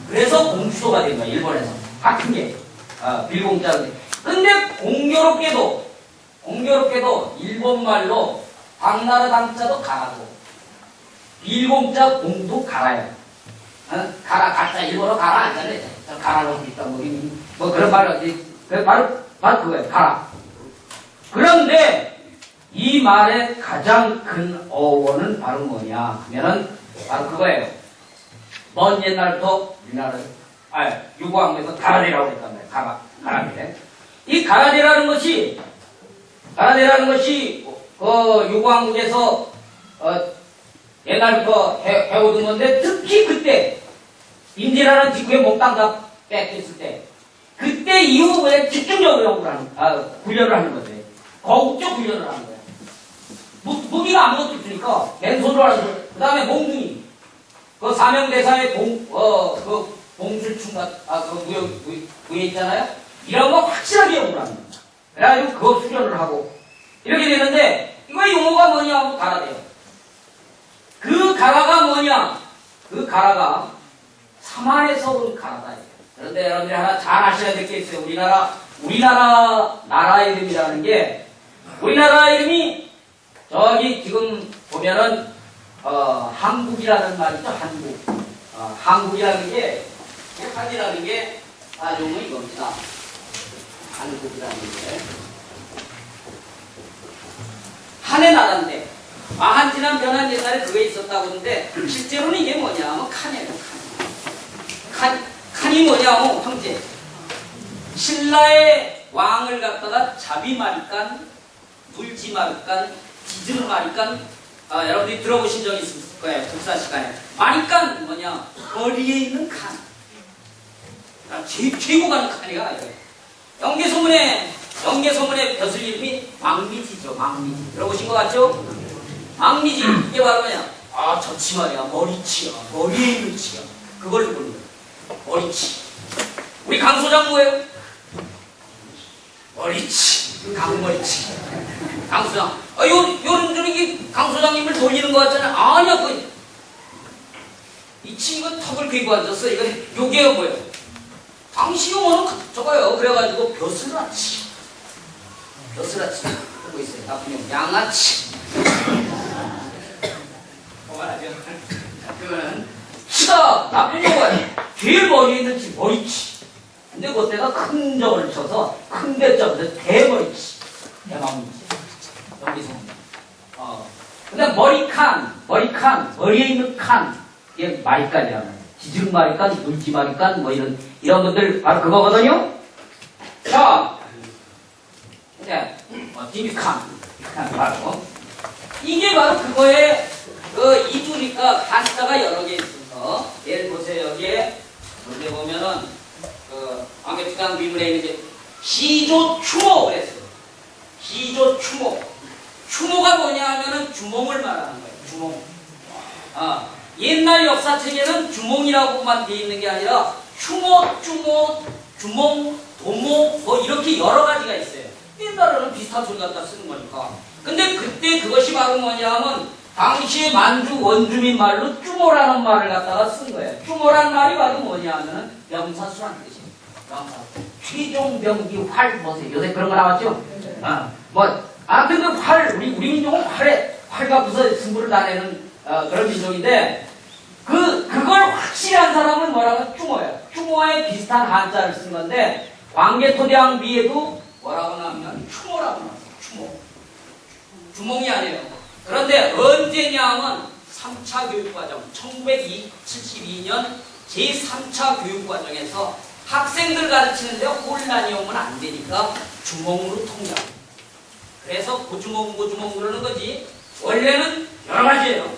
그래서 공수도가 된 거야, 일본에서. 같은 게. 빌공짜. 근데 공교롭게도 일본말로 당나라 당자도 가라고. 빌공짜 공도 갈아요. 가라, 가짜, 일본어 가라, 하잖아요. 가라로 있다, 뭐 그런 말이, 바로 그거예요. 가라. 그런데, 이 말의 가장 큰 어원은 바로 뭐냐 하면은, 바로 그거예요. 먼 옛날부터 우리나라를, 유구왕에서 가라데라고 했단 말이에요. 가라데. 이 가라데라는 것이, 유구왕국에서, 옛날부터 해오던 건데, 특히 그때, 임진왜란 직후에 몽땅 다 뺏겼을 때, 그때 이후에 집중적으로 훈련을 하는 거죠. 거국적 훈련을 하는 거예요. 무기가 아무것도 없으니까, 맨손으로 하는 거예요. 그 다음에 몽둥이. 그 사명대사의 봉술충 무예 있잖아요? 이런 거 확실하게 연구를 합니다. 그래가지고 그거 수련을 하고, 이렇게 되는데, 이거 용어가 뭐냐 하면 가라돼요. 그 가라가 뭐냐? 그 가라가 삼한에서 온 가라다. 그런데 여러분들이 하나 잘 아셔야 될 게 있어요. 우리나라 이름이라는 게, 우리나라 이름이, 저기 지금 보면은, 한국이라는 말이죠, 한국. 한국이라는 게, 한이라는 게, 나중은 이겁니다. 한국이라는 게. 한의 나라인데, 한지난 변한 옛날에 그게 있었다고 하는데, 실제로는 이게 뭐냐 하면 칸이에요, 칸이 뭐냐 하면 형제. 신라의 왕을 갖다가 자비마리간, 물지마리간, 지즈마리간, 여러분들이 들어보신 적 있을 거예요, 독사 시간에. 마리간 뭐냐, 거리에 있는 칸. 최고 가는 칸이가 이거예요. 영계소문의 벼슬 이름이 망미지죠, 망미지. 들어보신 것 같죠? 망미지. 이게 바로 뭐냐? 저 치 말이야. 머리치야. 머리에 있는 치야. 그걸 부르는 거야. 머리치. 우리 강 소장 뭐예요? 머리치. 강머리치. 강 소장. 요런 이게 강 소장님을 돌리는 것 같잖아요. 아니야, 이 친구가 턱을 긁고 앉았어. 요게 뭐예요? 당시 용어는 저거예요. 그래가지고 벼슬아치. 벼슬아치. 하고 있어요. 나쁜 용. 양아치. 그러면 치가 나쁜 용어예요. 제일 머리에 있는 치, 머리치. 근데 그때가 큰 점을 쳐서 큰 대점에서 대머리치. 대망미치. 여기서. 근데 머리에 있는 칸. 이게 마리간이라는. 지증마리간, 물지마리간, 이런 분들 바로 그거거든요? 자, 이제, 디비칸. 바로. 이게 바로 그거에, 이두니까 한자가 여러 개 있어서, 예를 보세요. 여기에 보면은, 광개특강 비문에 있는 게, 시조추모 그랬어요. 시조추모. 추모가 뭐냐 하면은 주몽을 말하는 거예요. 주몽. 옛날 역사책에는 주몽이라고만 되어 있는 게 아니라 추모, 주몽, 도모 이렇게 여러 가지가 있어요. 옛날에는 비슷한 소리 갖다 쓰는 거니까. 근데 그때 그것이 바로 뭐냐 하면 당시에 만주 원주민 말로 쭈모라는 말을 갖다가 쓴 거예요. 쭈모라는 말이 바로 뭐냐 하면은 명사수라는 뜻이에요. 명사. 최종병기 활 보세요. 요새 그런 거 나왔죠? 아무튼 그 활, 우리 민족은 활과 부서 승부를 나내는 그런 민족인데, 그걸 확실히 한 사람은 뭐라고? 추모예요. 추모에 비슷한 한자를 쓴 건데, 광개토대왕비에도 뭐라고 나오면 추모라고 나왔어요. 추모. 주몽이 아니에요. 그런데 언제냐 하면 3차 교육과정, 1972년 제3차 교육과정에서 학생들 가르치는데 혼란이 오면 안 되니까 주몽으로 통제하고. 그래서 고주몽 그러는 거지. 원래는 여러 가지예요.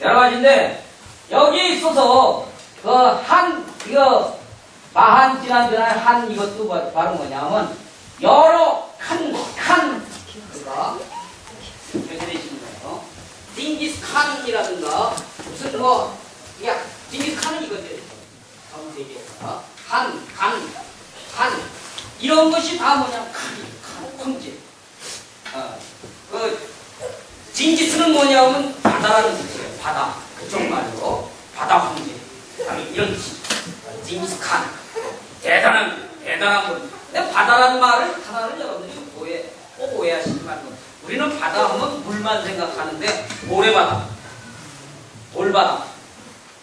여러 가지인데 여기에 있어서 이거 마한 지난 변한 한 이것도 바로 뭐냐면 여러 칸 그러니까 이렇게 되시는 거예요. 징기스칸이라든가 무슨 야 징기스칸은 이거지. 전 세계에서 간 이런 것이 다 뭐냐 칸 황제. 징기스는 뭐냐면 바다라는 뜻이에요. 바다 그쪽 말로 바다 황제. 이런 뜻이. 징기스칸 대단한 분. 근데 바다라는 말을 하나를 여러분들이 꼭 오해하시지 말고. 우리는 바다 하면 물만 생각하는데 모래바다, 돌바다,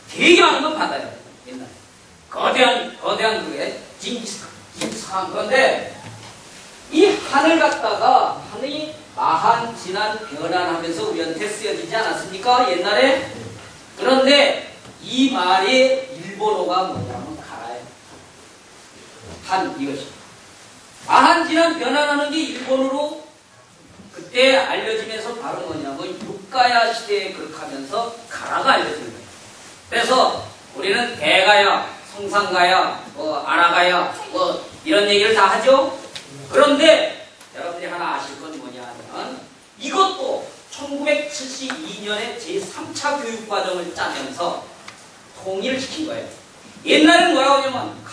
되게 많은 건 바다예요. 옛날에 거대한 그게 징기스칸. 그런데 이 한을 갖다가 하늘이 마한, 진한, 변한하면서 우리한테 쓰여지지 않았습니까? 옛날에. 그런데 이 말의 일본어가 뭐냐면 가라예요. 한 이것이. 마한, 진한, 변한하는 게 일본어로 그때 알려지면서 바로 뭐냐면 육가야 시대에 그렇게 하면서 가라가 알려진 거예요. 그래서 우리는 대가야, 성상가야, 아라가야 이런 얘기를 다 하죠. 그런데 여러분들이 하나 아실 건 뭐냐 하면 이것도 1972년에 제3차 교육과정을 짜면서 통일을 시킨 거예요. 옛날에는 뭐라고 하냐면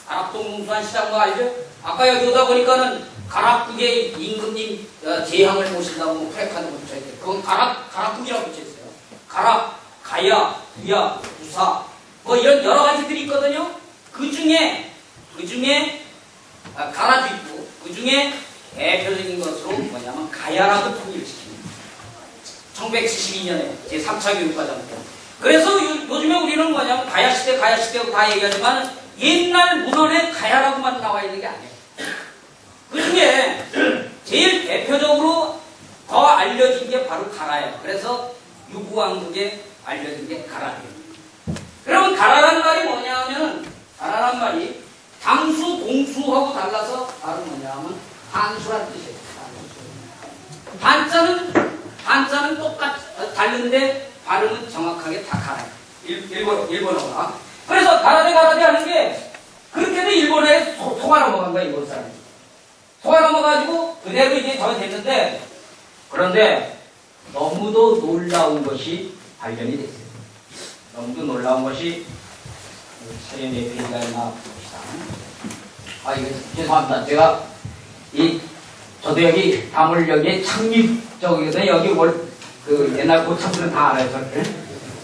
가락동문수한 시장 거 알죠? 아까 여기 오다 보니까는 가락국의 임금님 제향을 모신다고 크랙하는 거 붙여있어요. 그건 가락국이라고 붙여있어요. 가락, 가야, 부야, 부사 이런 여러 가지들이 있거든요. 그 중에 가라도 있고 그 중에 대표적인 것으로 뭐냐면 가야라고 통일을 시킵니다. 1972년에 제3차 교육과정 때. 그래서 요즘에 우리는 뭐냐면 가야시대고 다 얘기하지만 옛날 문헌에 가야라고만 나와 있는 게 아니에요. 그 중에 제일 대표적으로 더 알려진 게 바로 가라예요. 그래서 유구왕국에 알려진 게 가라예요. 그러면 가라라는 말이 뭐냐 하면은 가라라는 말이 당수, 동수하고 달라서 바로 뭐냐 하면 한수란 뜻이에요. 한자는 다른데 발음은 정확하게 다 가라예요. 일본어가. 그래서 가라데 하는 게 그렇게도 일본어에 속아 넘어간 거야, 일본 사람이. 속아 넘어가지고 그대로 이제 됐는데 그런데 너무도 놀라운 것이 발견이 됐어요. 너무도 놀라운 것이 서예 몇 페이지가 있나 봅시다. 이거 죄송합니다. 제가 저도 여기 다물역에 창립적이거든요. 여기 그 옛날 고참들은 다 알아요, 저를.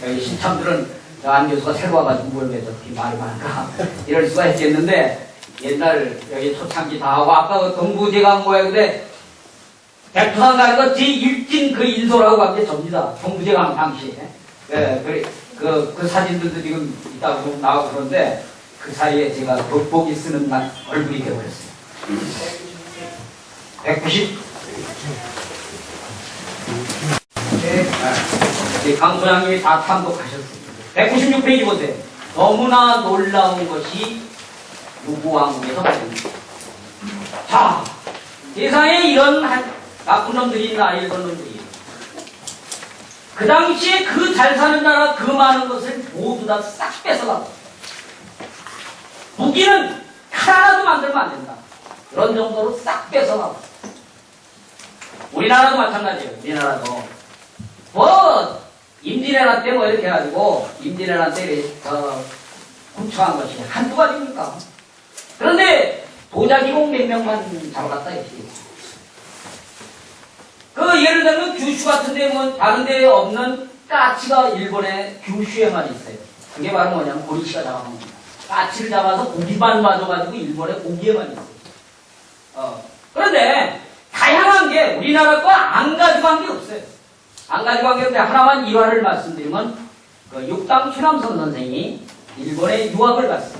여기 신참들은 안 교수가 새로 와가지고 뭘 왜 저렇게 말이 많을까 이럴 수가 있겠는데 옛날 여기 초창기 다 하고 아까 그 동부제강 뭐야 근데 백두산 가는 거 제1진 그 인솔하고 간 게 접니다. 동부제강 당시에. 그 사진들도 지금 있다고 나오고 그런데 그 사이에 제가 돋보기 쓰는 얼굴이 되어버렸어요. 190? 강 소장님이 다 탐독하셨습니다. 196페이지 보세요. 너무나 놀라운 것이 유구왕국에서 발생합니다. 자, 세상에 이런 나쁜 놈들이 있나, 일본 놈들이. 그 당시에 그 잘 사는 나라 그 많은 것을 모두 다 싹 뺏어가고 무기는 하나도 만들면 안 된다. 그런 정도로 싹 뺏어가고 우리나라도 마찬가지예요. 우리나라도 임진왜란 때 이렇게 해가지고 임진왜란 때 훔쳐간 것이 한두 가지입니까? 그런데 도자기공 몇 명만 잡아갔다 이렇게. 예를 들면 규슈 같은데 다른 데에 없는 까치가 일본의 규슈에만 있어요. 그게 바로 뭐냐면 고리치가 잡아먹는 거예요. 까치를 잡아서 고기만 맞아가지고 일본의 고기에만 있어요. 그런데 다양한 게 우리나라 거 안 가져간 게 없어요. 안 가져간 게 없는데 하나만 일화를 말씀드리면 육당 최남선 선생이 일본에 유학을 갔어요.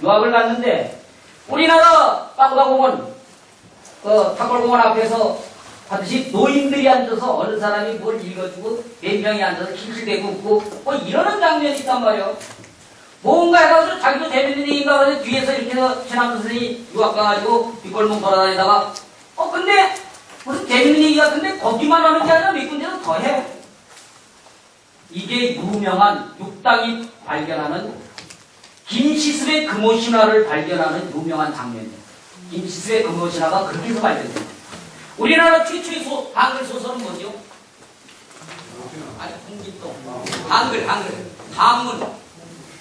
유학을 갔는데 우리나라 빠구다공원 탁월공원 앞에서 하듯이 노인들이 앉아서 어느 사람이 뭘 읽어주고 몇 명이 앉아서 길실대고 웃고 이러는 장면이 있단 말이에요. 뭔가 해가지고 자기도 재밌는 얘기인가 하는데 뒤에서 이렇게 최남선 선생님이 유학 가가지고 뒷골목 돌아다니다가 근데 무슨 재밌는 얘기 같은데 걷기만 하는 게 아니라 몇 군데서 더 해. 이게 유명한 육당이 발견하는 김시습의 금오신화를 발견하는 유명한 장면이에요. 김시습의 금오신화가 그렇게 해서 발견돼요. 우리나라 최초의 한글 소설은 뭐죠? 아니, 홍길동. 한글.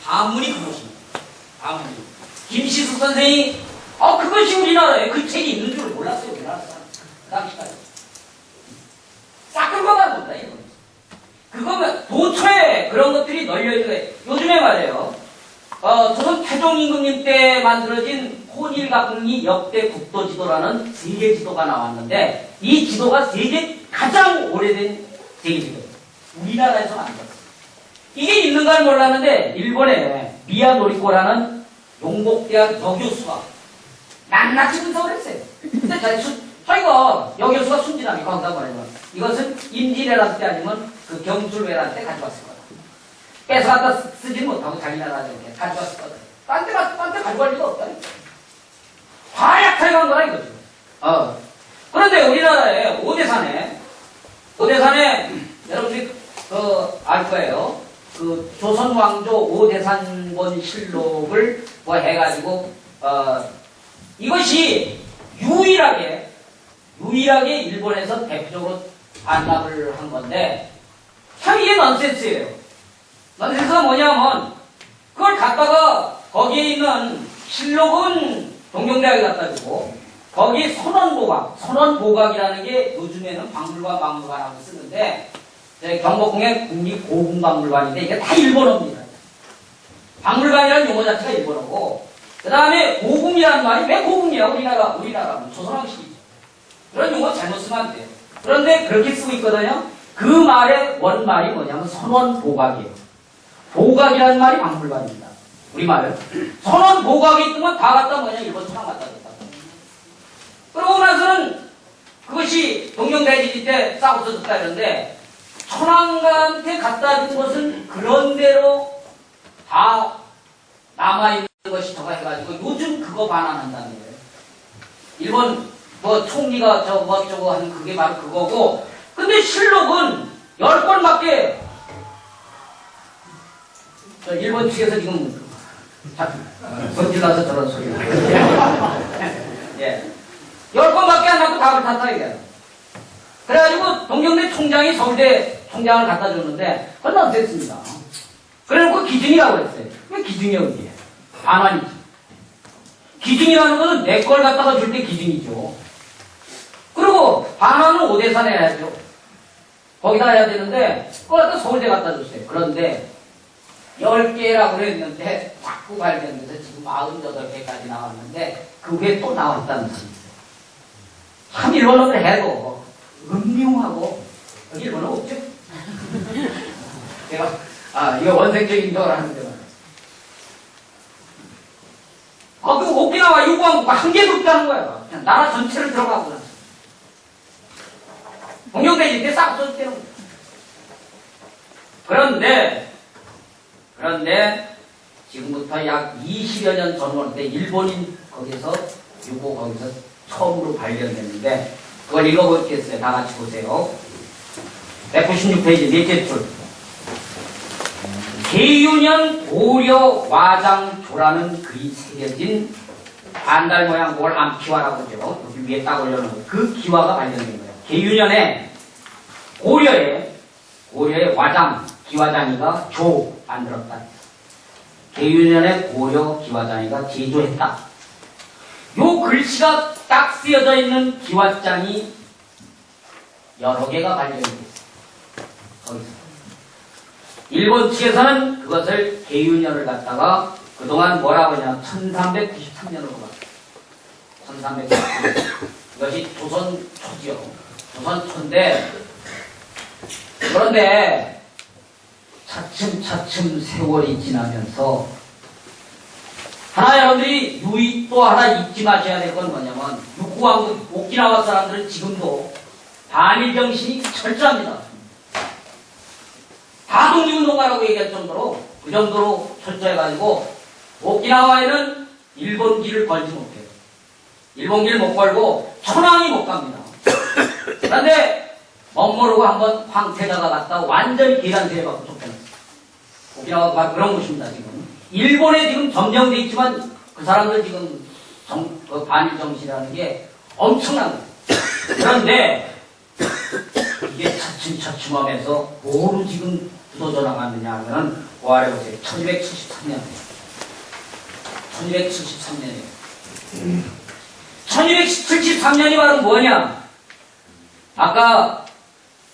한문이 금오신화. 한문이. 김시습 선생이 그것이 우리나라에 그 책이 있는 줄 몰랐어요. 우리나라 사람. 그 당시까지. 싹 긁어가는 겁니다, 이거. 그거면 도처에 그런 것들이 널려있는 거예요. 요즘에 말이에요. 조선 태종 임금님 때 만들어진 혼일각리 역대 국도지도라는 세계 지도가 나왔는데 이 지도가 세계 가장 오래된 세계 지도예요. 우리나라에서 만들었어요. 이게 있는가를 몰랐는데 일본에 미야노리코라는 용복대학 여교수가 낱낱이 분석을 했어요. 근데 저희가 여교수가 순진하게 거기다 말하면 이것은 임진왜란 때 아니면 그 경술왜란 때 가져왔을 거다. 뺏어갖다 쓰지 못하고 자기 나라에 이렇게 가져왔을 거다. 딴 데 가져갈 리가 없다. 다 약탈한 거라 이거죠. 그런데 우리나라에 오대산에 여러분들이 알 거예요. 그 조선 왕조 오대산권 실록을 뭐 해가지고 이것이 유일하게 일본에서 대표적으로 반납을 한 건데 참 이게 넌센스예요. 넌센스가 뭐냐면 그걸 갖다가 거기에 있는 실록은 동경대학에 갖다 주고 거기 선원보각이라는 게 요즘에는 박물관하고 쓰는데 경복궁의 국립고궁박물관인데 이게 다 일본어입니다. 박물관이라는 용어 자체가 일본어고 그 다음에 고궁이라는 말이 왜 고궁이야? 우리나라는 조선왕실이죠. 그런 용어 잘못 쓰면 안 돼요. 그런데 그렇게 쓰고 있거든요. 그 말의 원말이 뭐냐면 선원보각이에요. 보각이라는 말이 박물관입니다. 우리말. 선원보각이 있으면 다 갖다 뭐냐 일본 천황 갖다 줬다. 그러고 나서는 그것이 동경대지지 때 싸고 써줬다 이러는데 천황한테 갖다 준 것은 그런대로 다 남아있는 것이 저거 해가지고 요즘 그거 반환한다는 거예요. 일본 총리가 저거 하는 그게 바로 그거고 근데 실록은 10권밖에 일본 측에서 지금 성질나서 저런 소리를 예. 10권밖에 안 나고 답을 탔다 이거예요. 그래가지고 동경대 총장이 서울대 총장을 갖다 줬는데 그건 넌센스입니다. 그래놓고 기준이라고 그랬어요. 왜 기준이 어디에? 반환이지. 기준이라는 것은 내 걸 갖다가 줄 때 기준이죠. 그리고 반환은 오대산에 해야죠. 거기다 해야 되는데 그걸 갖다 서울대 갖다 줬어요. 그런데 10개라고 그랬는데 자꾸 발견돼서 지금 48개까지 나왔는데 그 후에 또 나왔다는 사실이에요. 참 일본어를 해도 음흉하고 여기 일본어 없죠? 제가 이거 원색적인 걸 하는데 그 오키나와 유구왕국가 한 개도 없다는 거야. 그냥 나라 전체를 들어가고 동경대지 때 싹 없어졌다는 거야. 그런데 지금부터 약 20여 년 전월 때 일본인 거기서 처음으로 발견됐는데 그걸 읽어보겠어요. 다 같이 보세요. 196페이지 넷째 줄. 계유년 고려 와장조라는 글이 새겨진 반달 모양 그걸 암기화라고 하죠. 여기 위에 딱 올려놓은 그 기화가 발견된 거예요. 계유년에 고려의 와장 기화장이가 조 만들었다. 계유년에 고려 기화장이가 제조했다. 요 글씨가 딱 쓰여져 있는 기와장이 여러 개가 발견됐어요. 거기서. 일본 측에서는 그것을 계유년을 갖다가 그동안 뭐라고 하냐 1393년으로 봤어요. 1393년. 이것이 조선 초죠. 조선 초인데 그런데 차츰 세월이 지나면서 여러분들이 또 하나 잊지 마셔야 될 건 뭐냐면 육구왕국 오키나와 사람들은 지금도 반일 정신이 철저합니다. 다 독립운동가라고 얘기할 정도로 그 정도로 철저해가지고 오키나와에는 일본기를 걸지 못해요. 일본기를 못 걸고 천황이 못 갑니다. 그런데 멋모르고 한번 황태자가 갔다 완전히 계란세에 받고 쫓겨났어요. 오키나와가 그런 곳입니다. 지금 일본에 지금 점령돼 있지만 그 사람들 지금 그 반일 정신이라는 게 엄청난 거예요. 그런데 이게 차츰차츰하면서 뭐로 지금 굳어져 나갔느냐 하면 고아래 보세요. 1273년 1273년이에요. 1273년이 바로 뭐냐? 아까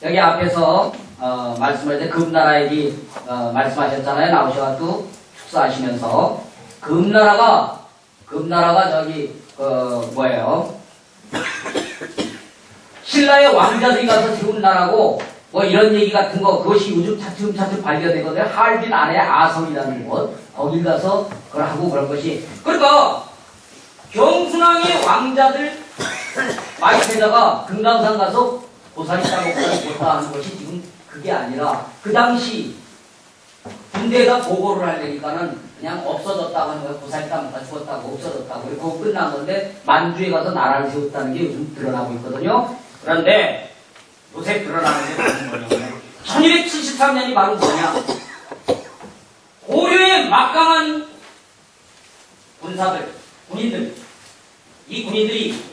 여기 앞에서 말씀할 때 금나라 얘기 말씀하셨잖아요. 나오셔가지고 축사하시면서 금나라가 저기 뭐예요? 신라의 왕자들이 가서 세운 나라고 뭐 이런 얘기 같은 거 그것이 요즘 차츰차츰 발견되거든요. 하얼빈 안에 아섬이라는 곳 거길 가서 그걸 하고 그런 것이 그러니까 경순왕의 왕자들 마이태자가 금강산 가서 고사리 따먹고 못다 하는 것이 지금 그게 아니라 그 당시 군대에다 보고를 하려니까는 그냥 없어졌다고 하는 거예요. 고사리 따먹다 죽었다고 없어졌다고 그거 끝난 건데 만주에 가서 나라를 세웠다는 게 요즘 드러나고 있거든요. 그런데 요새 드러나는 게 무슨 뭐냐면 1273년이 바로 뭐냐? 고려의 막강한 군사들, 군인들, 이 군인들이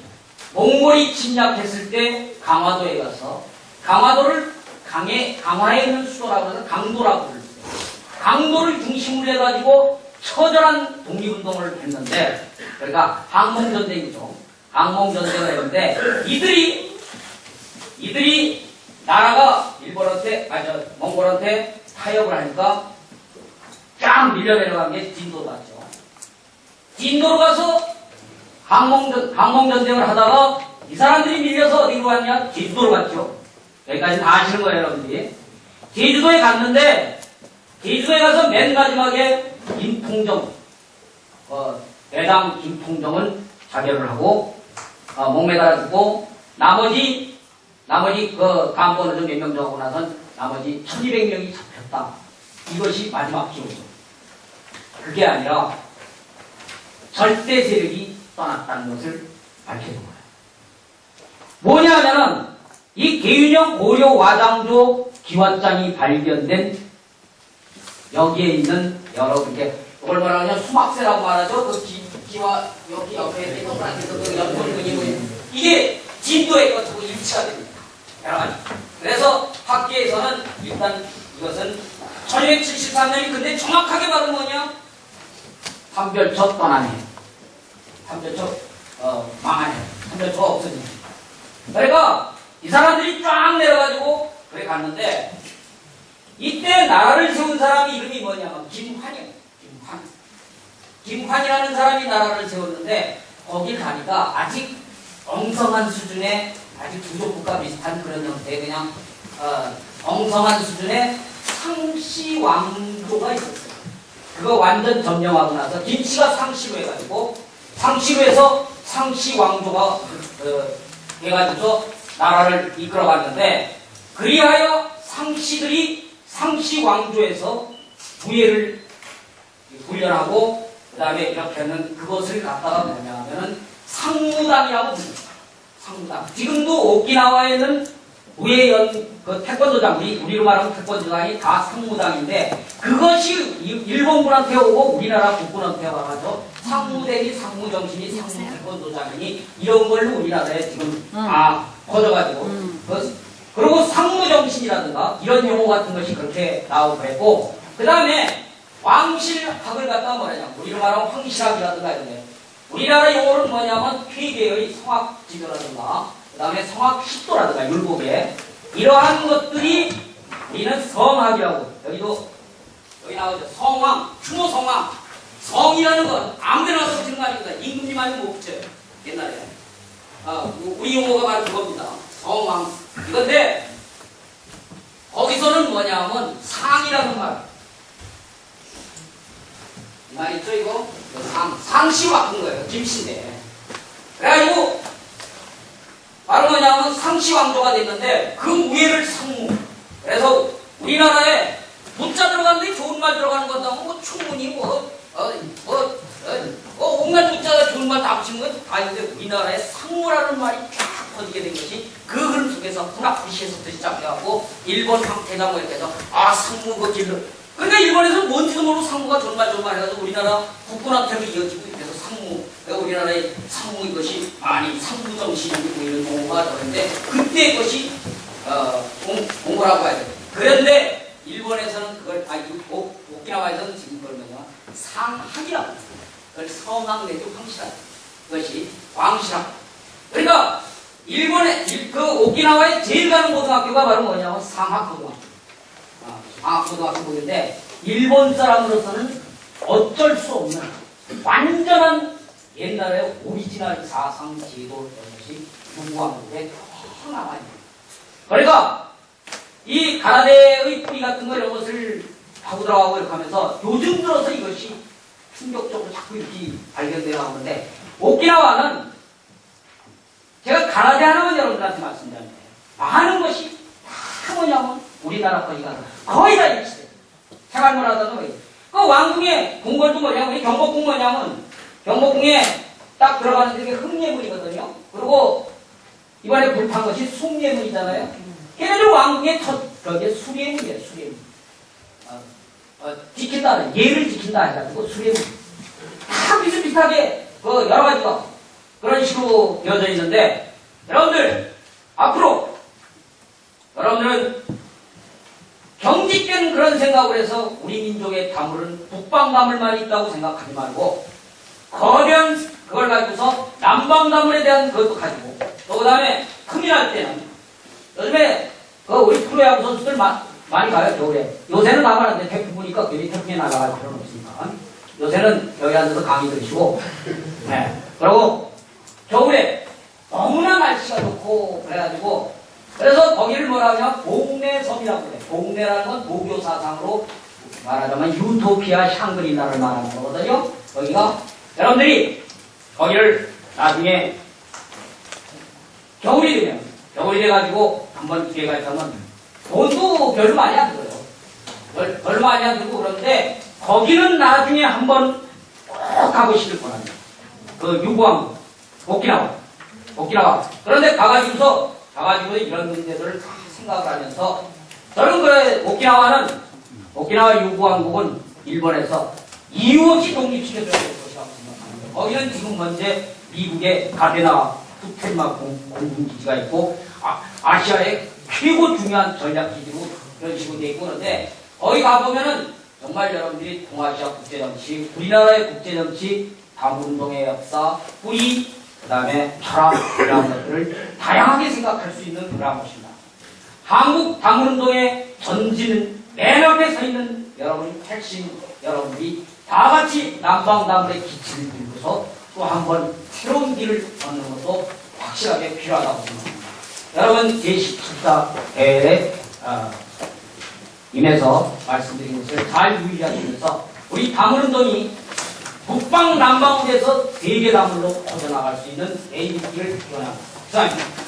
몽골이 침략했을 때 강화도에 가서 강화도를 강화에 있는 수도라고 해서 강도라고 불렀어요. 강도를 중심으로 해가지고 처절한 독립운동을 했는데 그러니까 항몽전쟁이죠. 항몽전쟁을 했는데 이들이 나라가 몽골한테 타협을 하니까 쫙 밀려내려간 게 진도로 갔죠. 진도로 가서 항몽전쟁을 하다가 이 사람들이 밀려서 어디로 갔냐? 제주도로 갔죠. 여기까지 다 아시는 거예요, 여러분들이. 제주도에 갔는데 제주도에 가서 맨 마지막에 김풍정, 대당 김풍정은 자결을 하고 목매달아 주고 나머지 그 간본을 좀 몇 명 정하고 나선 나머지 1200명이 잡혔다. 이것이 마지막 기록이죠. 그게 아니라 절대 세력이 떠났다는 것을 밝혀준 거예요. 뭐냐 하면은 이 계윤형 고려 와장조 기와장이 발견된 여기에 있는 여러 이렇게 그걸 뭐라 하냐 수막새라고 말하죠. 그 기와 여기 옆에 동그랗게 그 연골근이 이게 진도에 것하고 일치가 됩니다. 여러 가지. 그래서 학계에서는 일단 이것은 1273년이 근데 정확하게 바로 뭐냐? 삼별초 떠나네. 삼별초 망하네. 삼별초가 없어지네. 그러니까 이 사람들이 쫙 내려가지고 그래 갔는데 이때 나라를 세운 사람이 이름이 뭐냐면 김환이에요. 김환이라는 사람이 나라를 세웠는데 거길 가니까 아직 엉성한 수준의 아직 부족국가 비슷한 그런 형태의 그냥 엉성한 수준의 상시 왕조가 있었어요. 그거 완전 점령하고 나서 김씨가 상시로 해가지고 상시로 해서 상시 왕조가 해가지고 나라를 이끌어갔는데 그리하여 상시들이 상시 왕조에서 부예를 훈련하고 그 다음에 이렇게 하는 그것을 갖다가 뭐냐 하면은 상무당이라고 부릅니다. 상무당. 지금도 오키나와에는 우에연 그 태권도장, 우리로 말하면 태권도장이 다 상무당인데 그것이 일본군한테 오고 우리나라 국군한테 와가지고 상무대리, 상무정신이, 상무태권도장이니 이런 걸로 우리나라에 지금 다 퍼져가지고 그리고 상무정신이라든가 이런 용어 같은 것이 그렇게 나오고 그랬고 그 다음에 왕실학을 갖다가 뭐냐면 우리로 말하면 황실학이라든가 이런 게 우리나라 용어는 뭐냐면 폐계의 성악지도라든가 그 다음에 성악식도라든가 율곡에 이러한 것들이 우리는 성학이라고 여기 나오죠. 성왕, 추모성왕 성이라는 건 아무데나 와서 붙이는 거 아닙니다. 임금님 아니면 못 붙여요. 옛날에 우리 용어가 바로 그겁니다. 성왕 이건데 거기서는 뭐냐면 상이라는 말 있죠 이거? 상시 바꾼 거예요. 김씨인데. 그래가지고 바로 뭐냐면 상시 왕조가 됐는데 그 우애를 상무. 그래서 우리나라에 문자 들어갔는데 좋은 존말 들어가는 것도 하고 뭐 충분히 온갖 숫자가 존말 다 붙인 건 아닌데 우리나라의 상무라는 말이 쫙 퍼지게 된 것이 그 흐름 속에서 후나푸시에서부터 시작해갖고 일본 황태자 뭐 이렇게 해서 상무 그 길로 그러니까 일본에서는 뭔지도 모르고 상무가 존말 해가지고 우리나라 국군합체로 이어지고 그래서 상무 그러니까 우리나라의 상무 이것이 많이 상무 정신이고 이런 용어가 저런데 그때 것이 공부라고 해야 돼. 그런데 일본에서는 그걸 오키나와에서는 지금 그걸 뭐냐 상학이라고 그걸 성학 내지 황실학 그것이 광실학 그러니까 일본의 그 오키나와의 제일 가는 고등학교가 바로 뭐냐면 상학고등학교 상학고등학교인데 일본 사람으로서는 어쩔 수 없는 완전한 옛날의 오리지널 사상 제도 것이 중국왕국의 하나가 있는 그러니까 이 가라데의 뿌리 같은 거 이런 것을 하고 들어가고 이렇게 하면서 요즘 들어서 이것이 충격적으로 자꾸 이렇게 발견되어 나오는데 오키나와는 제가 가라데 하나만 여러분들한테 말씀드렸는데 많은 것이 다 뭐냐면 우리나라 거기가 거의 다 일치돼요. 생활문화도 거의. 그 왕궁의 궁궐도 뭐냐면 우리 경복궁 뭐냐면 경복궁에 딱 들어가는 게 흑예문이거든요. 그리고 이번에 불판 것이 숭예문이잖아요. 걔네들 왕궁의 그게 수례문이에요. 수례문. 지킨다는 예를 지킨다 해가지고 수례문. 다 비슷비슷하게 그 여러 가지가 그런 식으로 되어져 있는데 여러분들 앞으로 여러분들은 경직된 그런 생각을 해서 우리 민족의 다물은 북방다물만 있다고 생각하지 말고 거대한 그걸 가지고서 남방다물에 대한 그것도 가지고 또 그 다음에 큰일 날 때는 요즘에 그 우리 프로야구 선수들 많이 가요 겨울에 요새는 나가는데 태풍 보니까 괜히 태풍에 나가갈 필요는 없으니까 요새는 여기 앉아서 강의 들으시고 네. 그리고 겨울에 너무나 날씨가 좋고 그래가지고 그래서 거기를 뭐라 하냐 봉내섬이라고 그래. 봉내라는 건 도교 사상으로 말하자면 유토피아 샹그릴라를 말하는 거거든요. 거기가 여러분들이 거기를 나중에 겨울이 되면 겨울이 돼가지고 한번 기회가 있다면 돈도 별로 많이 안 들어요. 별로 많이 안 들고 그런데 거기는 나중에 한번 꼭 가보시길 바랍니다. 그 유구왕 오키나와 그런데 가가지고 이런 문제들을 다 생각을 하면서 저는 그래 오키나와 유구왕국은 일본에서 이유 없이 독립시켜줘야 될 것이라고 생각합니다. 거기는 지금 현재 미국의 가데나 후텐마 공군기지가 있고 아시아의 최고 중요한 전략기지로 그런 식으로 돼 있고 그런데 거기 가보면은 정말 여러분들이 동아시아 국제정치, 우리나라의 국제정치, 다문운동의 역사, 뿌리, 그 다음에 철학 이런 것들을 다양하게 생각할 수 있는 그런 것입니다. 한국 다문운동의 전진은 맨 앞에 서 있는 여러분 핵심 여러분들이 다 같이 남방다물의 기치를 들고서 또 한 번 새로운 길을 걷는 것도 확실하게 필요하다고 생각합니다. 여러분 제17대 임해서 말씀드린 것을 잘 유의하시면서 우리 다문운동이 북방 남방에서 세계 다물로 퍼져나갈 수 있는 ABT를 기원합니다. 감사합니다.